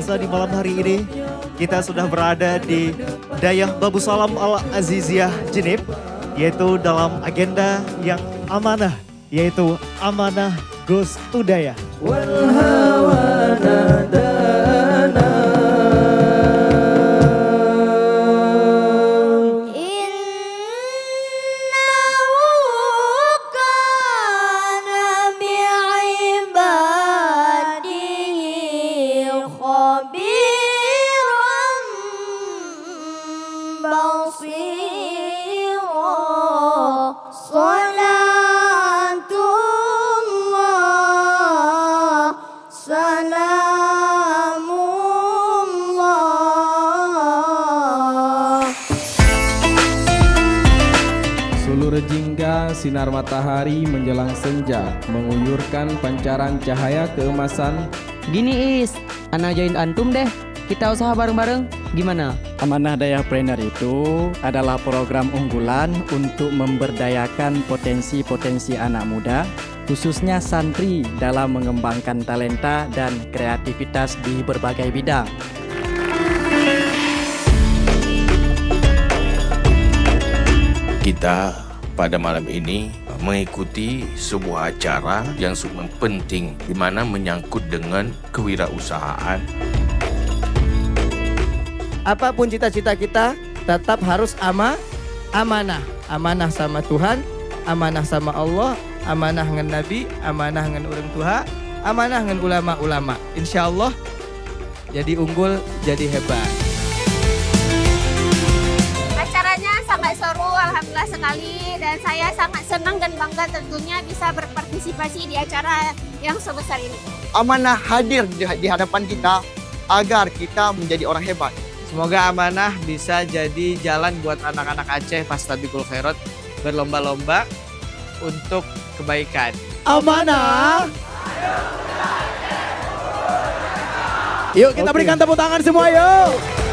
biasa di malam hari ini kita sudah berada di Dayah Babu Salam Al-Aziziyah Jenib, yaitu dalam agenda yang amanah, yaitu amanah Gus Udaya. Sulu rejingga sinar matahari menjelang senja menguyurkan pancaran cahaya keemasan. Gini Is, Ana join antum deh. Kita usaha bareng-bareng. Gimana? Amanah Dayahpreneur itu adalah program unggulan untuk memberdayakan potensi-potensi anak muda, khususnya santri dalam mengembangkan talenta dan kreativitas di berbagai bidang. Kita pada malam ini mengikuti sebuah acara yang sangat penting di mana menyangkut dengan kewirausahaan. Apapun cita-cita kita tetap harus amanah. Amanah sama Tuhan, amanah sama Allah, amanah dengan Nabi, amanah dengan orang tua, amanah dengan ulama-ulama. Insya Allah jadi unggul, jadi hebat. Acaranya sangat seru, alhamdulillah sekali, dan saya sangat senang dan bangga tentunya bisa berpartisipasi di acara yang sebesar ini. Amanah hadir di hadapan kita agar kita menjadi orang hebat. Semoga amanah bisa jadi jalan buat anak-anak Aceh Fastabiqul Khairat berlomba-lomba untuk kebaikan. Amanah. Yuk kita berikan tepuk tangan semua yuk.